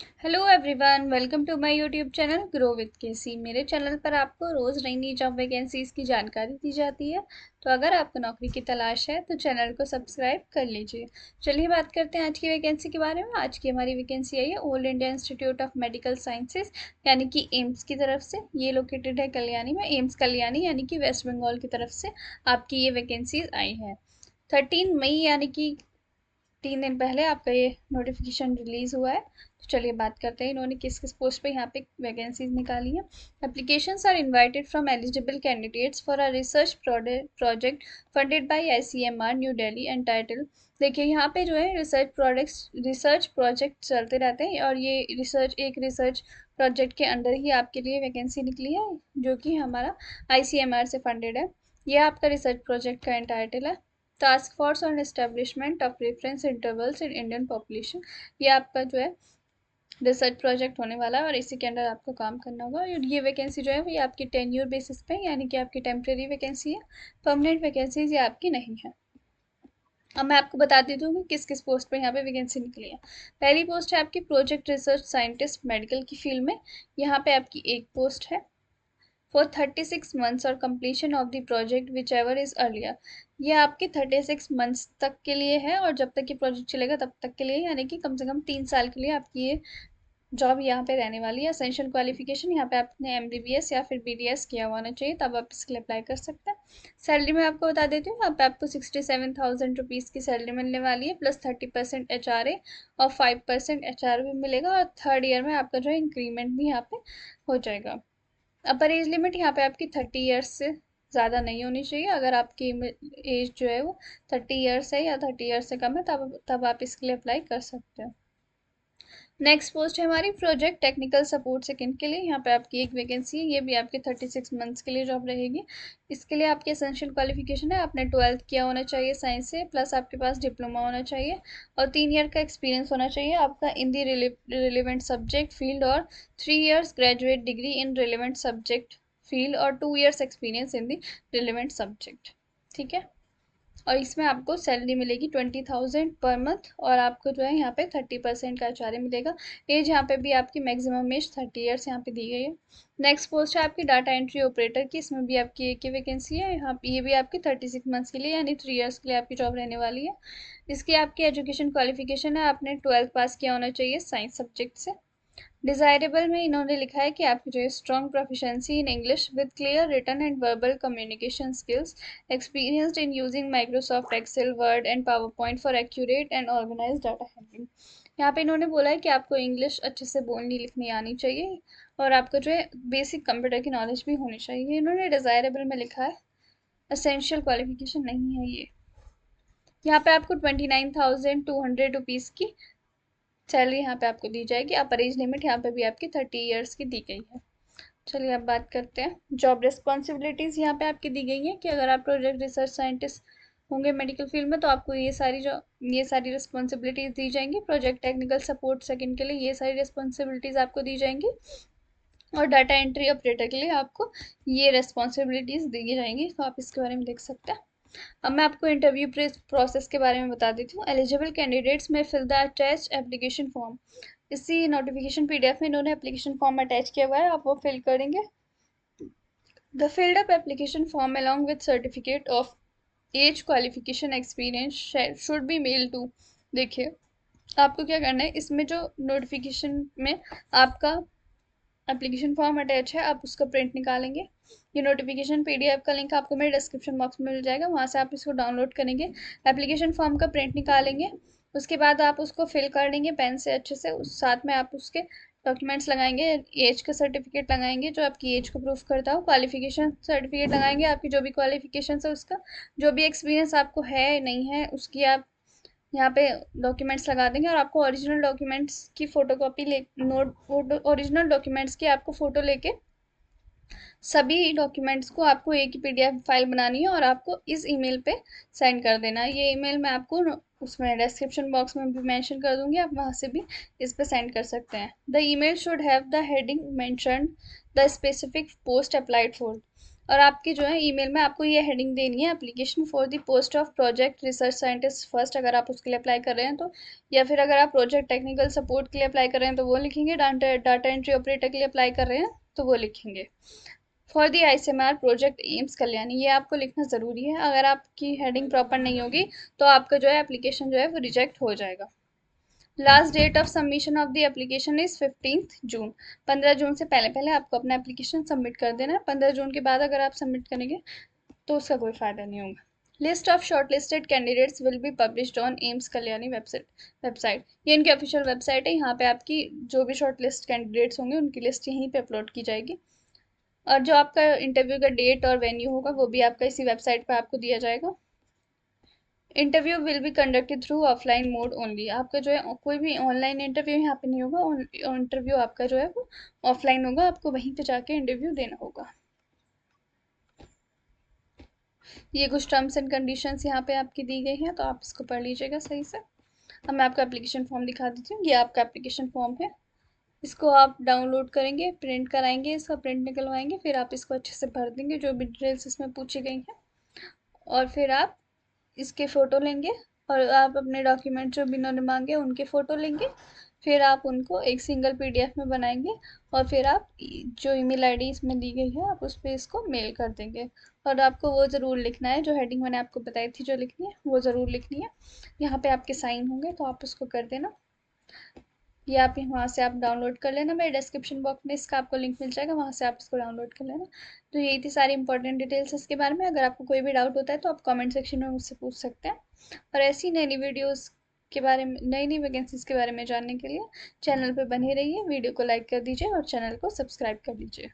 Hello everyone, welcome to my YouTube channel grow with KC. मेरे channel पर आपको रोज़ नई नई जॉब वैकेंसीज़ की जानकारी दी जाती है। तो अगर आपको नौकरी की तलाश है तो चैनल को सब्सक्राइब कर लीजिए। चलिए बात करते हैं आज की वैकेंसी के बारे में। आज की हमारी वैकेंसी आई है all India institute of medical sciences यानी कि एम्स की तरफ से। ये लोकेटेड है कल्याणी में। एम्स कल्याणी यानी कि वेस्ट बंगाल की तरफ से आपकी ये वैकेंसीज आई है 13 मई यानी कि 3 दिन पहले आपका ये नोटिफिकेशन रिलीज हुआ है। तो चलिए बात करते हैं इन्होंने किस किस पोस्ट पे यहाँ पे वैकेंसीज निकाली है। Applications are invited from eligible candidates for a research project funded by ICMR New Delhi and title. देखिए यहाँ पे जो है रिसर्च प्रोजेक्ट चलते रहते हैं और ये रिसर्च प्रोजेक्ट के अंडर ही आपके लिए वैकेंसी निकली है जो कि हमारा आईसीएमआर से फंडेड है। ये आपका रिसर्च प्रोजेक्ट का टाइटल है task force on establishment of reference intervals in Indian population. ये आपका जो है रिसर्च प्रोजेक्ट होने वाला है और इसी के अंदर आपको काम करना होगा। और ये वैकेंसी जो है ये आपकी टेन्योर बेसिस पे यानी कि आपकी टेम्प्रेरी वैकेंसी है। परमानेंट वैकेंसीज ये आपकी नहीं है। अब मैं आपको बता देती हूँ कि किस किस पोस्ट पे यहाँ पे वैकेंसी निकली है। पहली पोस्ट है आपकी प्रोजेक्ट रिसर्च साइंटिस्ट मेडिकल की फील्ड में। यहाँ पे आपकी एक पोस्ट है फॉर 36 मंथ्स और completion of the project which ever is earlier. ये आपके 36 मंथ्स तक के लिए है और जब तक ये प्रोजेक्ट चलेगा तब तक के लिए यानी कि कम से कम 3 साल के लिए आपकी ये जॉब यहाँ पे रहने वाली है। असेंशियल क्वालिफिकेशन यहाँ पे आपने एमबीबीएस या फिर बीडीएस किया हुआ होना चाहिए तब आप इसके लिए अप्लाई कर सकते हैं। सैलरी मैं आपको बता देती हूँ। यहाँ पे आपको 67,000 रुपीज़ की सैलरी मिलने वाली है प्लस 30% HRA और 5% HR भी मिलेगा और थर्ड ईयर में आपका जो है इंक्रीमेंट भी यहाँ पे हो जाएगा। अपर एज लिमिट यहाँ पे आपकी 30 ईयर्स से ज़्यादा नहीं होनी चाहिए। अगर आपकी एज जो है वो 30 ईयर्स है या 30 ईयर्स से कम है तब आप इसके लिए अप्लाई कर सकते हो। नेक्स्ट पोस्ट है हमारी प्रोजेक्ट टेक्निकल सपोर्ट सेकंड के लिए। यहाँ पे आपकी एक वैकेंसी है। ये भी आपके 36 मंथ्स के लिए जॉब रहेगी। इसके लिए आपकी एसेंशियल क्वालिफिकेशन है आपने 12th किया होना चाहिए साइंस से प्लस आपके पास डिप्लोमा होना चाहिए और 3 ईयर का एक्सपीरियंस होना चाहिए आपका इन दी रिलेवेंट सब्जेक्ट फील्ड और 3 years graduate degree in relevant subject field और 2 years experience in the relevant subject. ठीक है। और इसमें आपको सैलरी मिलेगी 20,000 पर मंथ और आपको जो है यहाँ पे 30% का एचआरए मिलेगा। एज यहाँ पे भी आपकी मैक्सिमम एज 30 ईयर्स यहाँ पे दी गई है। नेक्स्ट पोस्ट है आपकी डाटा एंट्री ऑपरेटर की। इसमें भी आपकी एक ही वैकेंसी है। यहाँ ये भी आपकी 36 मंथ्स के लिए यानी 3 ईयर्स के लिए आपकी जॉब रहने वाली है। इसकी आपकी एजुकेशन क्वालिफिकेशन है आपने 12th पास किया होना चाहिए साइंस सब्जेक्ट से। डिज़ायरेबल में इन्होंने लिखा है कि आपकी जो है strong proficiency in English with clear written and verbal communication skills experienced in using Microsoft Excel, Word and PowerPoint for accurate and organized data handling। यहाँ पे इन्होंने बोला है कि आपको इंग्लिश अच्छे से बोलनी लिखनी आनी चाहिए और आपको जो है बेसिक कंप्यूटर की नॉलेज भी होनी चाहिए। इन्होंने डिज़ायरेबल में लिखा है, असेंशियल क्वालिफिकेशन नहीं है ये। यहाँ पे आपको 29,200 रुपीज़ की सैलरी यहाँ पे आपको दी जाएगी। अपर एज लिमिट यहाँ पे भी आपकी 30 ईयर्स की दी गई है। चलिए अब बात करते हैं जॉब रिस्पॉन्सिबिलिटीज़। यहाँ पे आपकी दी गई है कि अगर आप प्रोजेक्ट रिसर्च साइंटिस्ट होंगे मेडिकल फील्ड में तो आपको ये सारी रिस्पॉन्सिबिलिटीज़ दी जाएंगी। प्रोजेक्ट टेक्निकल सपोर्ट सेकंड के लिए ये सारी रिस्पॉन्सिबिलिटीज़ आपको दी जाएंगी और डाटा एंट्री ऑपरेटर के लिए आपको ये रिस्पॉन्सिबिलिटीज़ दी जाएंगी। तो आप इसके बारे में देख सकते हैं। अब मैं आपको इंटरव्यू प्रोसेस के बारे में बता देती हूँ। Eligible candidates may fill the attach application form. इसी नोटिफिकेशन पीडीएफ में इन्होंने एप्लीकेशन फॉर्म अटैच किया हुआ है, आप वो फिल करेंगे। The filled up application form along with certificate of age qualification experience should be mailed to। देखिए आपको क्या करना है, इसमें जो नोटिफिकेशन में आपका एप्लीकेशन फॉर्म अटैच है आप उसका प्रिंट निकालेंगे। ये नोटिफिकेशन पीडीएफ का लिंक आपको मेरे डिस्क्रिप्शन बॉक्स में मिल जाएगा, वहाँ से आप इसको डाउनलोड करेंगे। एप्लीकेशन फॉर्म का प्रिंट निकालेंगे, उसके बाद आप उसको फिल कर देंगे पेन से अच्छे से। उस साथ में आप उसके डॉक्यूमेंट्स लगाएंगे, एज का सर्टिफिकेट लगाएंगे जो आपकी एज को प्रूफ करता हो, क्वालिफिकेशन सर्टिफिकेट लगाएंगे आपकी जो भी क्वालिफिकेशन है उसका, जो भी एक्सपीरियंस आपको है नहीं है उसकी आप यहाँ पे डॉक्यूमेंट्स लगा देंगे और आपको ओरिजिनल डॉक्यूमेंट्स की फ़ोटोकॉपी ले नोट ओरिजिनल डॉक्यूमेंट्स की आपको फ़ोटो लेके सभी डॉक्यूमेंट्स को आपको एक ही पीडीएफ फाइल बनानी है और आपको इस ईमेल पे सेंड कर देना है। ये ईमेल मैं आपको उसमें डिस्क्रिप्शन बॉक्स में भी मेंशन कर दूंगी, आप वहाँ से भी इस पे सेंड कर सकते हैं। The email should have the heading mention the specific post applied for. और आपकी जो है ईमेल में आपको ये हेडिंग देनी है, application for the post of project research scientist first, अगर आप उसके लिए अप्लाई कर रहे हैं तो, या फिर अगर आप प्रोजेक्ट टेक्निकल सपोर्ट के लिए अप्लाई कर रहे हैं तो वो लिखेंगे, डाटा एंट्री ऑपरेटर के लिए अप्लाई कर रहे हैं तो वो लिखेंगे। For the ICMR project AIIMS Kalyani, ये आपको लिखना ज़रूरी है। अगर आपकी हेडिंग प्रॉपर नहीं होगी तो आपका जो है एप्लीकेशन जो है वो रिजेक्ट हो जाएगा। Last date of submission of the application is 15 June. 15 जून से पहले पहले आपको अपना एप्लीकेशन सबमिट कर देना है। 15 जून के बाद अगर आप सबमिट करेंगे तो उसका कोई फ़ायदा नहीं होगा। List of shortlisted candidates will be published on AIIMS Kalyani website. ये इनकी ऑफिशियल वेबसाइट है, यहाँ पे आपकी जो भी शॉर्टलिस्ट कैंडिडेट्स होंगे उनकी लिस्ट यहीं पे अपलोड की जाएगी। और जो आपका इंटरव्यू का डेट और वेन्यू होगा वो भी आपका इसी वेबसाइट पर आपको दिया जाएगा। Interview will be conducted through offline mode only. आपका जो है कोई भी ऑनलाइन इंटरव्यू यहाँ पे नहीं होगा, इंटरव्यू आपका जो है वो ऑफलाइन होगा, आपको वहीं पे जाके इंटरव्यू देना होगा। ये कुछ टर्म्स एंड कंडीशंस यहाँ पे आपकी दी गई हैं, तो आप इसको पढ़ लीजिएगा सही से। अब मैं आपका एप्लीकेशन फॉर्म दिखा देती हूँ। ये आपका एप्लीकेशन फॉर्म है, इसको आप डाउनलोड करेंगे, प्रिंट कराएंगे, इसका प्रिंट निकलवाएंगे, फिर आप इसको अच्छे से भर देंगे जो भी डिटेल्स इसमें पूछी गई हैं, और फिर आप इसके फ़ोटो लेंगे और आप अपने डॉक्यूमेंट जो भी इन्होंने मांगे उनके फ़ोटो लेंगे। फिर आप उनको एक सिंगल PDF में बनाएंगे और फिर आप जो ईमेल आईडी इसमें दी गई है आप उस पर इसको मेल कर देंगे। और आपको वो ज़रूर लिखना है, जो हेडिंग मैंने आपको बताई थी जो लिखनी है वो ज़रूर लिखनी है। यहाँ पे आपके साइन होंगे तो आप उसको कर देना। ये आप वहाँ से आप डाउनलोड कर लेना, मेरे डिस्क्रिप्शन बॉक्स में इसका आपको लिंक मिल जाएगा, वहाँ से आप इसको डाउनलोड कर लेना। तो यही थी सारी इंपॉर्टेंट डिटेल्स इसके बारे में। अगर आपको कोई भी डाउट होता है तो आप कमेंट सेक्शन में मुझसे पूछ सकते हैं। और ऐसी नई नई वीडियोज़ के बारे में, नई नई वैकेंसीज़ के बारे में जानने के लिए चैनल पर बने रहिए। वीडियो को लाइक कर दीजिए और चैनल को सब्सक्राइब कर लीजिए।